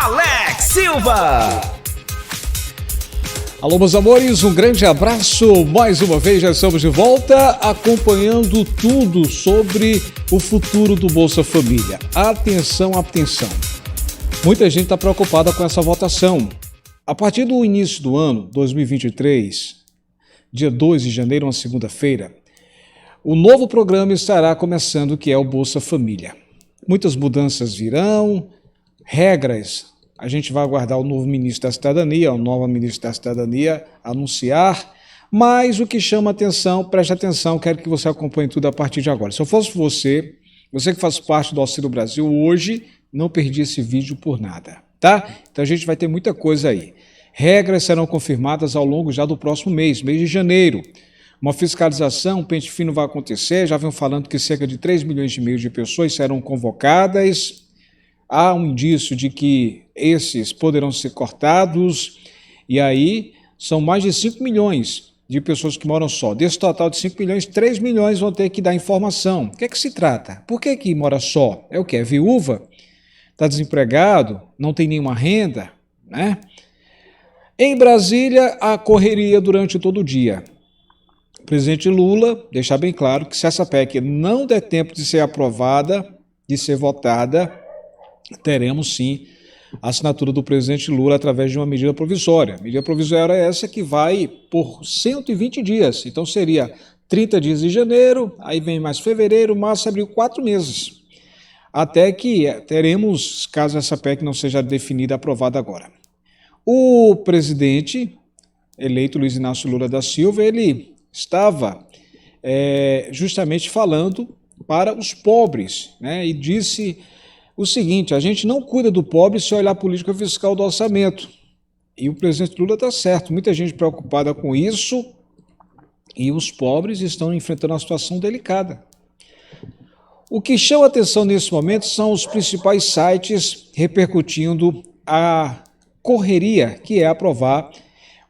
Alex Silva. Alô, meus amores, um grande abraço. Mais uma vez já estamos de volta acompanhando tudo sobre o futuro do Bolsa Família. Atenção, atenção. Muita gente está preocupada com essa votação. A partir do início do ano, 2023, dia 2 de janeiro, uma segunda-feira, o novo programa estará começando, que é o Bolsa Família. Muitas mudanças virão, regras. A gente vai aguardar o novo ministro da Cidadania, o novo ministro da Cidadania anunciar, mas o que chama atenção, preste atenção, quero que você acompanhe tudo a partir de agora. Se eu fosse você que faz parte do Auxílio Brasil, hoje não perdi esse vídeo por nada, tá? Então a gente vai ter muita coisa aí. Regras serão confirmadas ao longo já do próximo mês de janeiro. Uma fiscalização, um pente fino vai acontecer, já venho falando que cerca de 3 milhões e meio de pessoas serão convocadas. Há um indício de que esses poderão ser cortados, e aí são mais de 5 milhões de pessoas que moram só. Desse total de 5 milhões, 3 milhões vão ter que dar informação. O que é que se trata? Por que mora só? É o quê? É viúva? Está desempregado? Não tem nenhuma renda? Né? Em Brasília, a correria durante todo o dia. O presidente Lula deixa bem claro que se essa PEC não der tempo de ser aprovada, de ser votada, teremos sim a assinatura do presidente Lula através de uma medida provisória. Medida provisória é essa que vai por 120 dias. Então seria 30 dias de janeiro, aí vem mais fevereiro, março, abril, 4 meses. Até que teremos, caso essa PEC não seja definida, aprovada agora. O presidente eleito, Luiz Inácio Lula da Silva, ele estava justamente falando para os pobres, né? E disse o seguinte: a gente não cuida do pobre se olhar a política fiscal do orçamento. E o presidente Lula está certo, muita gente preocupada com isso, e os pobres estão enfrentando uma situação delicada. O que chama atenção nesse momento são os principais sites repercutindo a correria que é aprovar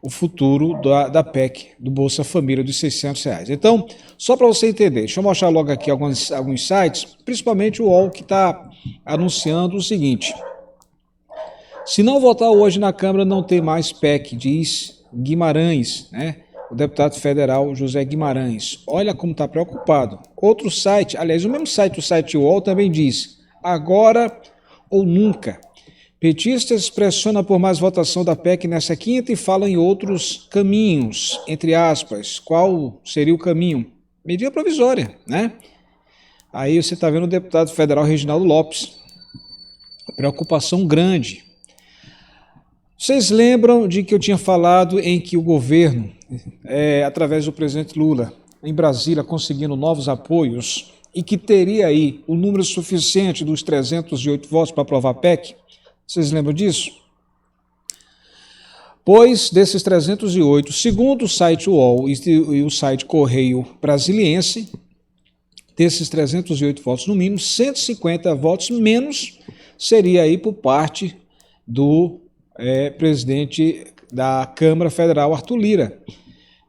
o futuro da PEC, do Bolsa Família, dos R$600. Então, só para você entender, deixa eu mostrar logo aqui alguns sites, principalmente o UOL, que está anunciando o seguinte: se não votar hoje na Câmara, não tem mais PEC, diz Guimarães, né? O deputado federal José Guimarães. Olha como está preocupado. Outro site, aliás, o mesmo site, o site UOL, também diz: agora ou nunca. Petistas pressionam por mais votação da PEC nessa quinta e falam em outros caminhos, entre aspas. Qual seria o caminho? Medida provisória, né? Aí você está vendo o deputado federal Reginaldo Lopes. Preocupação grande. Vocês lembram de que eu tinha falado em que o governo, através do presidente Lula, em Brasília, conseguindo novos apoios, e que teria aí o número suficiente dos 308 votos para aprovar a PEC? Vocês lembram disso? Pois, desses 308, segundo o site UOL e o site Correio Brasiliense, desses 308 votos no mínimo, 150 votos menos seria aí por parte do presidente da Câmara Federal, Arthur Lira.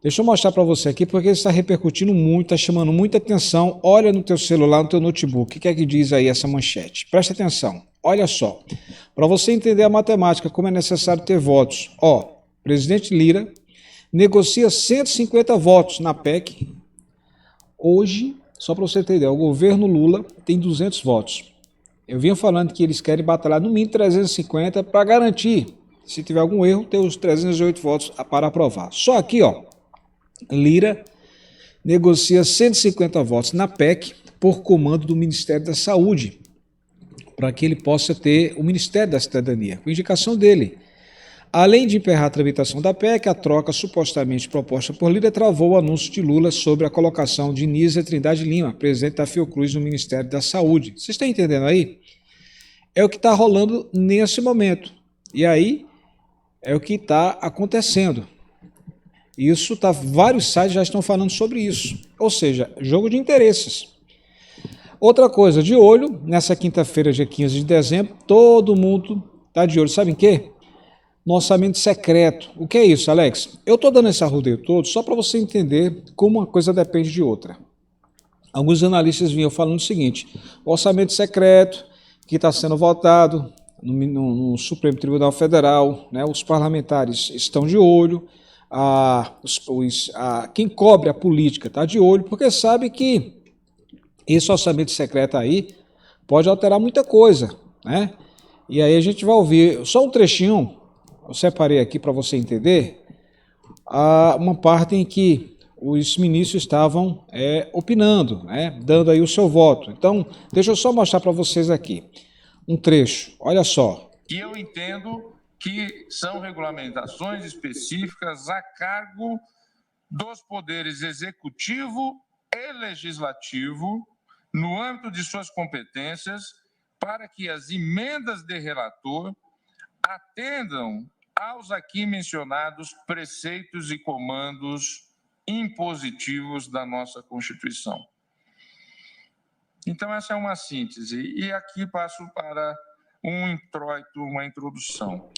Deixa eu mostrar para você aqui, porque ele está repercutindo muito, está chamando muita atenção. Olha no teu celular, no teu notebook, o que é que diz aí essa manchete? Presta atenção, olha só. Para você entender a matemática, como é necessário ter votos. Presidente Lira negocia 150 votos na PEC. Hoje, só para você ter ideia, o governo Lula tem 200 votos. Eu vinha falando que eles querem batalhar no mínimo 350 para garantir, se tiver algum erro, ter os 308 votos para aprovar. Só aqui, Lira negocia 150 votos na PEC por comando do Ministério da Saúde, para que ele possa ter o Ministério da Cidadania, com indicação dele. Além de emperrar a tramitação da PEC, a troca supostamente proposta por Lira travou o anúncio de Lula sobre a colocação de Nízia Trindade Lima, presidente da Fiocruz, no Ministério da Saúde. Vocês estão entendendo aí? É o que está rolando nesse momento. E aí é o que está acontecendo. Isso tá, vários sites já estão falando sobre isso. Ou seja, jogo de interesses. Outra coisa, de olho, nessa quinta-feira, dia 15 de dezembro, todo mundo está de olho. Sabe em quê? No orçamento secreto. O que é isso, Alex? Eu estou dando esse arrodeio todo só para você entender como uma coisa depende de outra. Alguns analistas vinham falando o seguinte: o orçamento secreto que está sendo votado no Supremo Tribunal Federal, né? Os parlamentares estão de olho, quem cobre a política está de olho, porque sabe que esse orçamento secreto aí pode alterar muita coisa, né? E aí a gente vai ouvir só um trechinho, eu separei aqui para você entender, uma parte em que os ministros estavam opinando, né? Dando aí o seu voto. Então, deixa eu só mostrar para vocês aqui um trecho, olha só. E eu entendo que são regulamentações específicas a cargo dos poderes executivo e legislativo, no âmbito de suas competências, para que as emendas de relator atendam aos aqui mencionados preceitos e comandos impositivos da nossa Constituição. Então, essa é uma síntese. E aqui passo para um introito, uma introdução.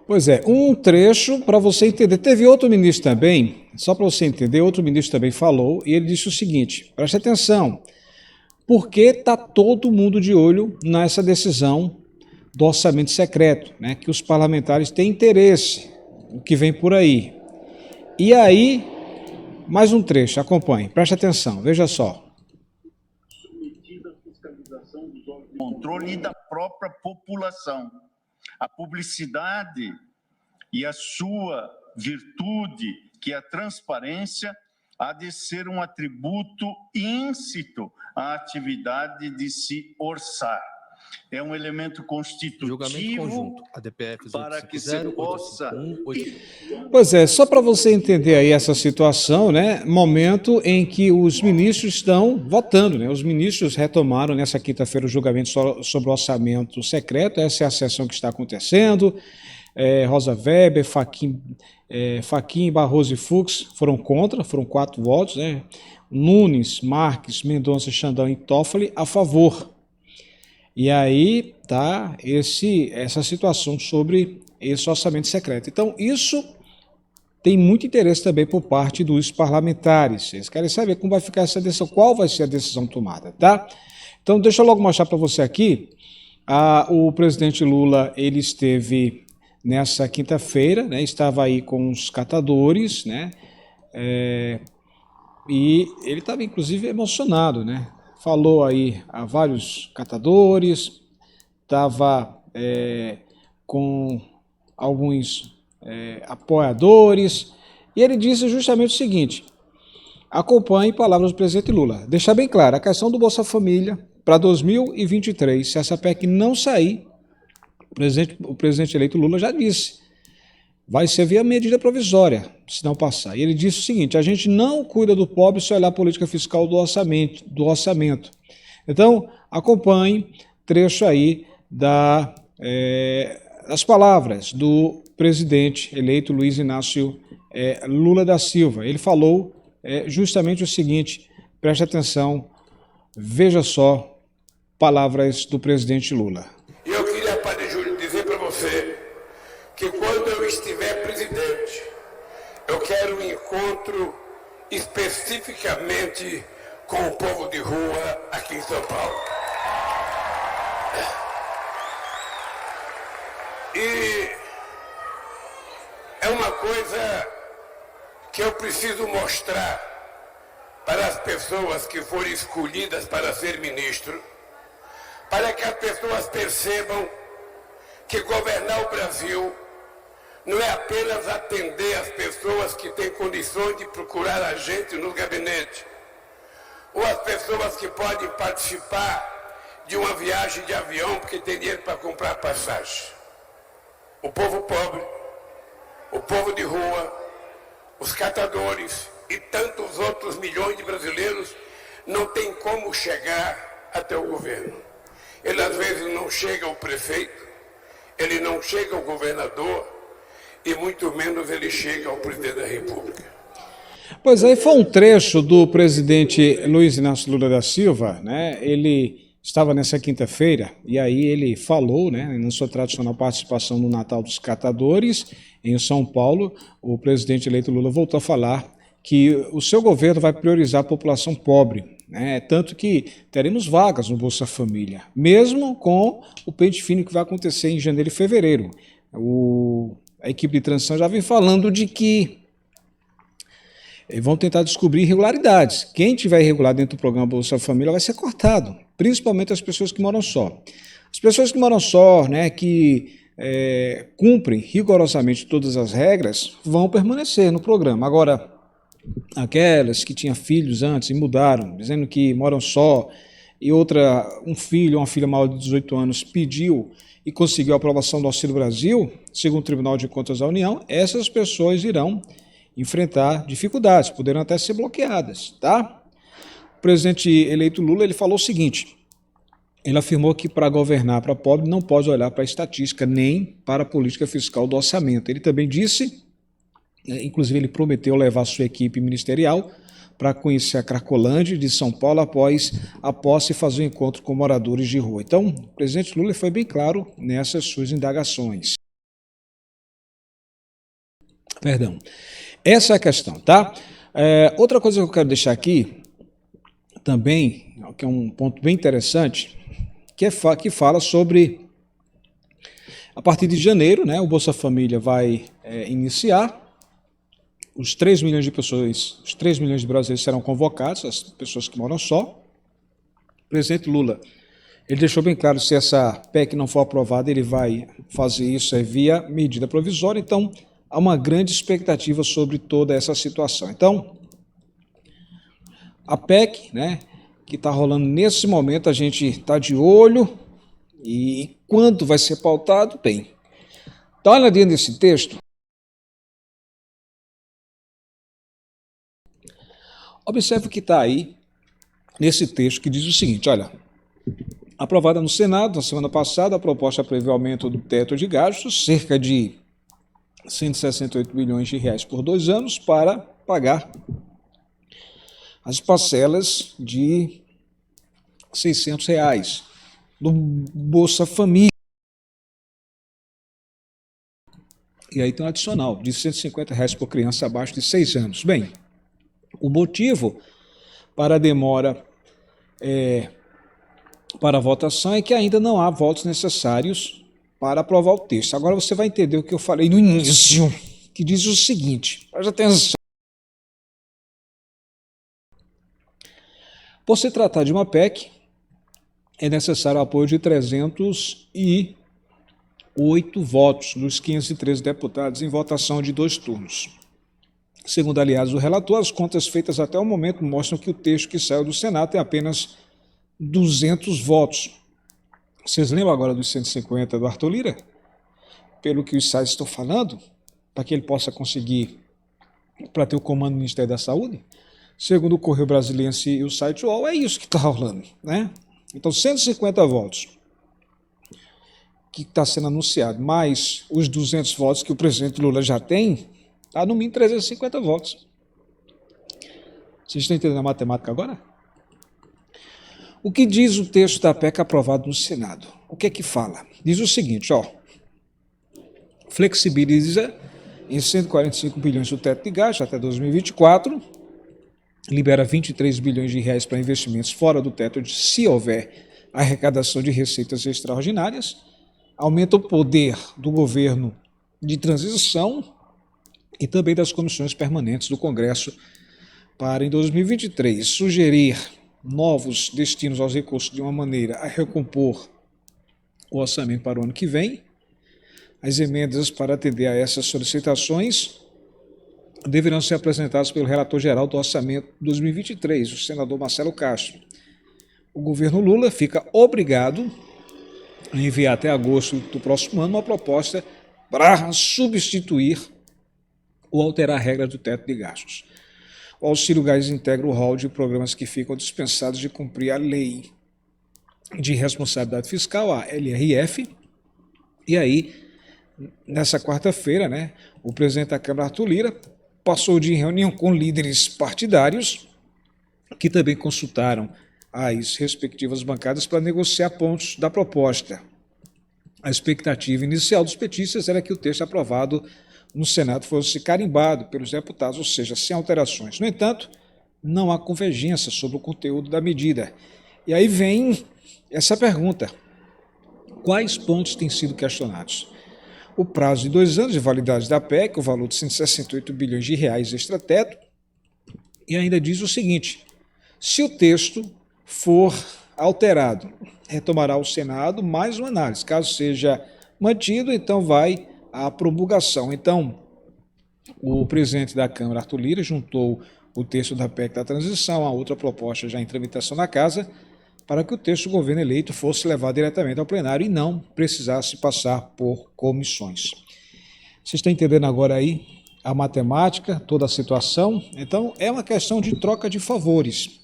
Pois é, um trecho para você entender. Teve outro ministro também, só para você entender, outro ministro também falou, e ele disse o seguinte, preste atenção, porque está todo mundo de olho nessa decisão do orçamento secreto, né, que os parlamentares têm interesse, o que vem por aí. E aí, mais um trecho, acompanhe, preste atenção, veja só. Controle da própria população. A publicidade e a sua virtude, que é a transparência, há de ser um atributo íncito à atividade de se orçar. É um elemento constitutivo para que se possa... Pois é, só para você entender aí essa situação, né? Momento em que os ministros estão votando, né? Os ministros retomaram nessa quinta-feira o julgamento sobre o orçamento secreto, essa é a sessão que está acontecendo. Rosa Weber, Fachin, Barroso e Fux foram contra, foram 4 votos, né? Nunes, Marques, Mendonça, Xandão e Toffoli a favor. E aí tá essa situação sobre esse orçamento secreto. Então, isso tem muito interesse também por parte dos parlamentares. Eles querem saber como vai ficar essa decisão, qual vai ser a decisão tomada, tá? Então, deixa eu logo mostrar para você aqui. O presidente Lula, ele esteve nessa quinta-feira, né? Estava aí com os catadores, né? E ele estava, inclusive, emocionado, né? Falou aí a vários catadores, estava com alguns apoiadores, e ele disse justamente o seguinte, acompanhe palavras do presidente Lula, deixar bem claro, a questão do Bolsa Família para 2023, se essa PEC não sair, o presidente eleito Lula já disse, vai ser via medida provisória, se não passar. E ele disse o seguinte, a gente não cuida do pobre se olhar a política fiscal do orçamento. Então, acompanhe trecho aí das palavras do presidente eleito Luiz Inácio Lula da Silva. Ele falou justamente o seguinte, preste atenção, veja só, palavras do presidente Lula. Eu queria, Padre Júlio, dizer para você que quando eu estiver presidente, eu quero um encontro especificamente com o povo de rua aqui em São Paulo. E é uma coisa que eu preciso mostrar para as pessoas que forem escolhidas para ser ministro, para que as pessoas percebam que governar o Brasil não é apenas atender as pessoas que têm condições de procurar a gente no gabinete, ou as pessoas que podem participar de uma viagem de avião porque tem dinheiro para comprar passagem. O povo pobre, o povo de rua, os catadores e tantos outros milhões de brasileiros não tem como chegar até o governo. Ele às vezes não chega ao prefeito, ele não chega ao governador e muito menos ele chega ao presidente da República. Pois aí foi um trecho do presidente Luiz Inácio Lula da Silva, né? Ele estava nessa quinta-feira e aí ele falou, né, na sua tradicional participação no Natal dos Catadores, em São Paulo, o presidente eleito Lula voltou a falar que o seu governo vai priorizar a população pobre, né? Tanto que teremos vagas no Bolsa Família, mesmo com o pente fino que vai acontecer em janeiro e fevereiro. A equipe de transição já vem falando de que vão tentar descobrir irregularidades. Quem tiver irregular dentro do programa Bolsa Família vai ser cortado, principalmente as pessoas que moram só. As pessoas que moram só, né, que cumprem rigorosamente todas as regras, vão permanecer no programa. Agora, aquelas que tinham filhos antes e mudaram, dizendo que moram só, e um filho ou uma filha maior de 18 anos pediu e conseguiu a aprovação do Auxílio Brasil, segundo o Tribunal de Contas da União, essas pessoas irão enfrentar dificuldades, poderão até ser bloqueadas, tá? O presidente eleito Lula, ele falou o seguinte, ele afirmou que para governar para pobre não pode olhar para a estatística nem para a política fiscal do orçamento. Ele também disse, inclusive ele prometeu levar sua equipe ministerial para conhecer a Cracolândia de São Paulo após a posse e fazer um encontro com moradores de rua. Então, o presidente Lula foi bem claro nessas suas indagações. Perdão. Essa é a questão, tá? Outra coisa que eu quero deixar aqui também, que é um ponto bem interessante, que fala sobre, a partir de janeiro, né, o Bolsa Família vai iniciar, os 3 milhões de pessoas, os 3 milhões de brasileiros serão convocados, as pessoas que moram só. O presidente Lula, ele deixou bem claro, se essa PEC não for aprovada, ele vai fazer isso via medida provisória, então há uma grande expectativa sobre toda essa situação. Então, a PEC, né, que está rolando nesse momento, a gente está de olho, e quando vai ser pautado, bem. Dá uma olhadinha nesse texto. Observe o que está aí nesse texto, que diz o seguinte, olha, aprovada no Senado, na semana passada, a proposta prevê o aumento do teto de gastos, cerca de 168 bilhões de reais por 2 anos, para pagar as parcelas de R$600 do Bolsa Família. E aí tem um adicional de R$150 por criança abaixo de 6 anos. Bem, o motivo para a demora para a votação é que ainda não há votos necessários para aprovar o texto. Agora você vai entender o que eu falei no início, que diz o seguinte, preste atenção. Por se tratar de uma PEC, é necessário o apoio de 308 votos dos 513 deputados em votação de 2 turnos. Segundo, aliás, o relator, as contas feitas até o momento mostram que o texto que saiu do Senado tem apenas 200 votos. Vocês lembram agora dos 150 do Arthur Lira? Pelo que os sites estão falando, para que ele possa conseguir, para ter o comando do Ministério da Saúde? Segundo o Correio Brasiliense e o site UOL, é isso que está rolando, né? Então, 150 votos que está sendo anunciado, mais os 200 votos que o presidente Lula já tem, está no mínimo 350 votos. Vocês estão entendendo a matemática agora? O que diz o texto da PEC aprovado no Senado? O que é que fala? Diz o seguinte, ó, flexibiliza em 145 bilhões o teto de gasto até 2024, libera 23 bilhões de reais para investimentos fora do teto se houver arrecadação de receitas extraordinárias, aumenta o poder do governo de transição e também das comissões permanentes do Congresso para, em 2023, sugerir novos destinos aos recursos de uma maneira a recompor o orçamento para o ano que vem. As emendas para atender a essas solicitações deverão ser apresentadas pelo relator geral do orçamento 2023, o senador Marcelo Castro. O governo Lula fica obrigado a enviar até agosto do próximo ano uma proposta para substituir ou alterar a regra do teto de gastos. O Auxílio Gás integra o rol de programas que ficam dispensados de cumprir a Lei de Responsabilidade Fiscal, a LRF, e aí, nessa quarta-feira, né, o presidente da Câmara, Arthur Lira, passou de reunião com líderes partidários que também consultaram as respectivas bancadas para negociar pontos da proposta. A expectativa inicial dos petistas era que o texto aprovado no Senado fosse carimbado pelos deputados, ou seja, sem alterações. No entanto, não há convergência sobre o conteúdo da medida. E aí vem essa pergunta: quais pontos têm sido questionados? O prazo de 2 anos de validade da PEC, o valor de 168 bilhões de reais extrateto, e ainda diz o seguinte: se o texto for alterado, retomará o Senado mais uma análise. Caso seja mantido, então vai à promulgação. Então, o presidente da Câmara, Arthur Lira, juntou o texto da PEC da transição a outra proposta já em tramitação na Casa, para que o texto do governo eleito fosse levado diretamente ao plenário e não precisasse passar por comissões. Vocês estão entendendo agora aí a matemática, toda a situação? Então, é uma questão de troca de favores.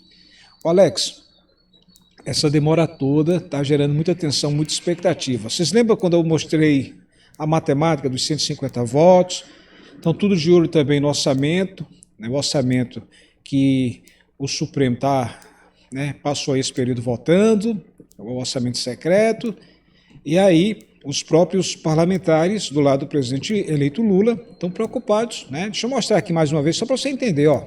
O Alex, essa demora toda está gerando muita tensão, muita expectativa. Vocês lembram quando eu mostrei a matemática dos 150 votos? Então, tudo de olho também no orçamento, né, o orçamento que o Supremo passou esse período votando, o orçamento secreto, e aí os próprios parlamentares do lado do presidente eleito Lula estão preocupados, né? Deixa eu mostrar aqui mais uma vez, só para você entender, ó.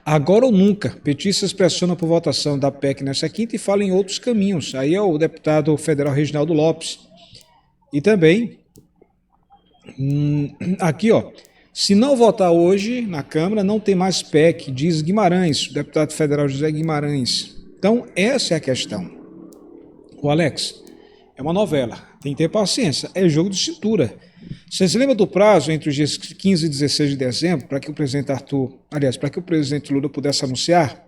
Agora ou nunca, petistas pressionam por votação da PEC nessa quinta e falam em outros caminhos. Aí é o deputado federal Reginaldo Lopes. E também, aqui, ó, se não votar hoje na Câmara, não tem mais PEC, diz Guimarães, o deputado federal José Guimarães. Então, essa é a questão. O Alex, é uma novela, tem que ter paciência, é jogo de cintura. Você se lembra do prazo entre os dias 15 e 16 de dezembro para que o presidente Lula pudesse anunciar?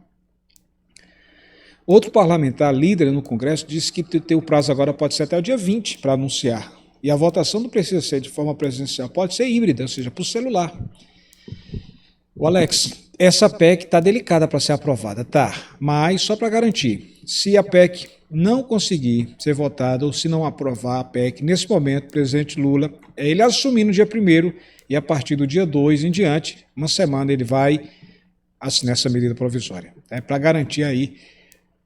Outro parlamentar líder no Congresso disse que o prazo agora pode ser até o dia 20 para anunciar. E a votação não precisa ser de forma presencial, pode ser híbrida, ou seja, por celular. O Alex, essa PEC está delicada para ser aprovada, tá? Mas só para garantir, se a PEC não conseguir ser votada ou se não aprovar a PEC, nesse momento, o presidente Lula, ele assumir no dia 1º e a partir do dia 2 em diante, uma semana ele vai assinar essa medida provisória. Para garantir aí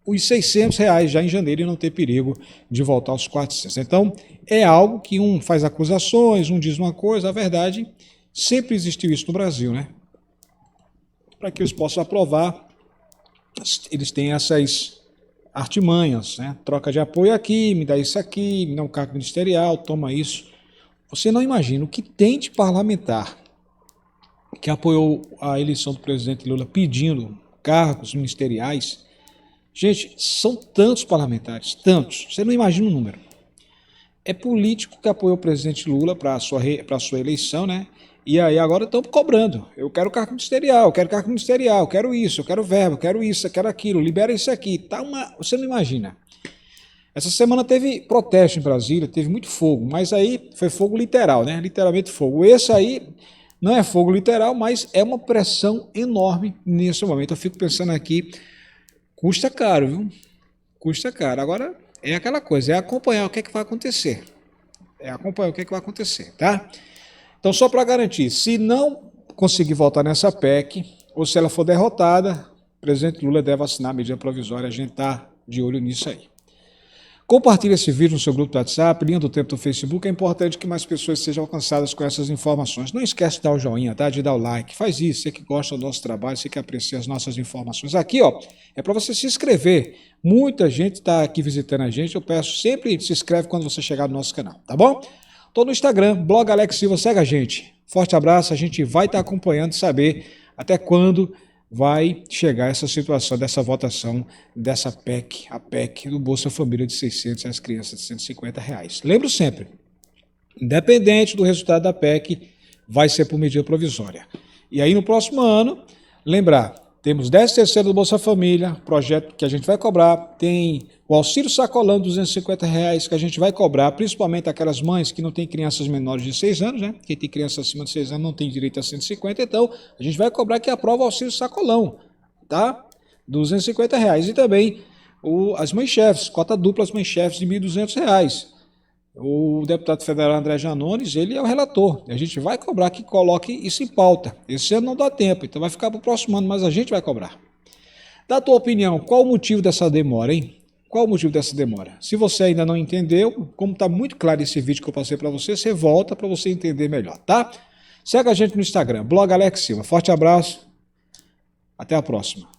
os R$600 já em janeiro e não ter perigo de voltar aos 400. Então, é algo que um faz acusações, um diz uma coisa, a verdade, sempre existiu isso no Brasil, né? Para que eles possam aprovar, eles têm essas artimanhas, né? Troca de apoio aqui, me dá isso aqui, me dá um cargo ministerial, toma isso. Você não imagina o que tem de parlamentar que apoiou a eleição do presidente Lula pedindo cargos ministeriais. Gente, são tantos parlamentares, tantos, você não imagina o número. É político que apoiou o presidente Lula para a sua eleição, né? E aí agora estão cobrando. Eu quero cargo ministerial, eu quero isso, eu quero verba, eu quero isso, eu quero aquilo, libera isso aqui. Você não imagina. Essa semana teve protesto em Brasília, teve muito fogo, mas aí foi fogo literal, né? Literalmente fogo. Esse aí não é fogo literal, mas é uma pressão enorme nesse momento. Eu fico pensando aqui, custa caro, viu? Custa caro. Agora é aquela coisa, é acompanhar o que é que vai acontecer. Tá? Então, só para garantir, se não conseguir votar nessa PEC, ou se ela for derrotada, o presidente Lula deve assinar a medida provisória, a gente está de olho nisso aí. Compartilhe esse vídeo no seu grupo do WhatsApp, linha do tempo do Facebook, é importante que mais pessoas sejam alcançadas com essas informações. Não esquece de dar o joinha, tá? De dar o like, faz isso, você que gosta do nosso trabalho, você que aprecia as nossas informações. Aqui, ó, é para você se inscrever. Muita gente está aqui visitando a gente, eu peço sempre se inscreve quando você chegar no nosso canal, tá bom? Estou no Instagram, blog Alex Silva, segue a gente. Forte abraço, a gente vai estar acompanhando, saber até quando vai chegar essa situação dessa votação dessa PEC, a PEC do Bolsa Família de R$600 às crianças de R$150. Lembro sempre, independente do resultado da PEC, vai ser por medida provisória. E aí no próximo ano, lembrar, temos 10º do Bolsa Família, projeto que a gente vai cobrar, tem o auxílio sacolão de R$250 que a gente vai cobrar, principalmente aquelas mães que não têm crianças menores de 6 anos, né? Quem tem criança acima de 6 anos não tem direito a 150, então a gente vai cobrar que aprova o auxílio sacolão, tá? R$250. E também as mães-chefes, cota dupla as mães-chefes de R$1.200. O deputado federal André Janones, ele é o relator. A gente vai cobrar que coloque isso em pauta. Esse ano não dá tempo, então vai ficar para o próximo ano, mas a gente vai cobrar. Dá a tua opinião, qual o motivo dessa demora, hein? Qual o motivo dessa demora? Se você ainda não entendeu, como está muito claro esse vídeo que eu passei para você volta para você entender melhor, tá? Segue a gente no Instagram, blog Alex Silva. Forte abraço, até a próxima.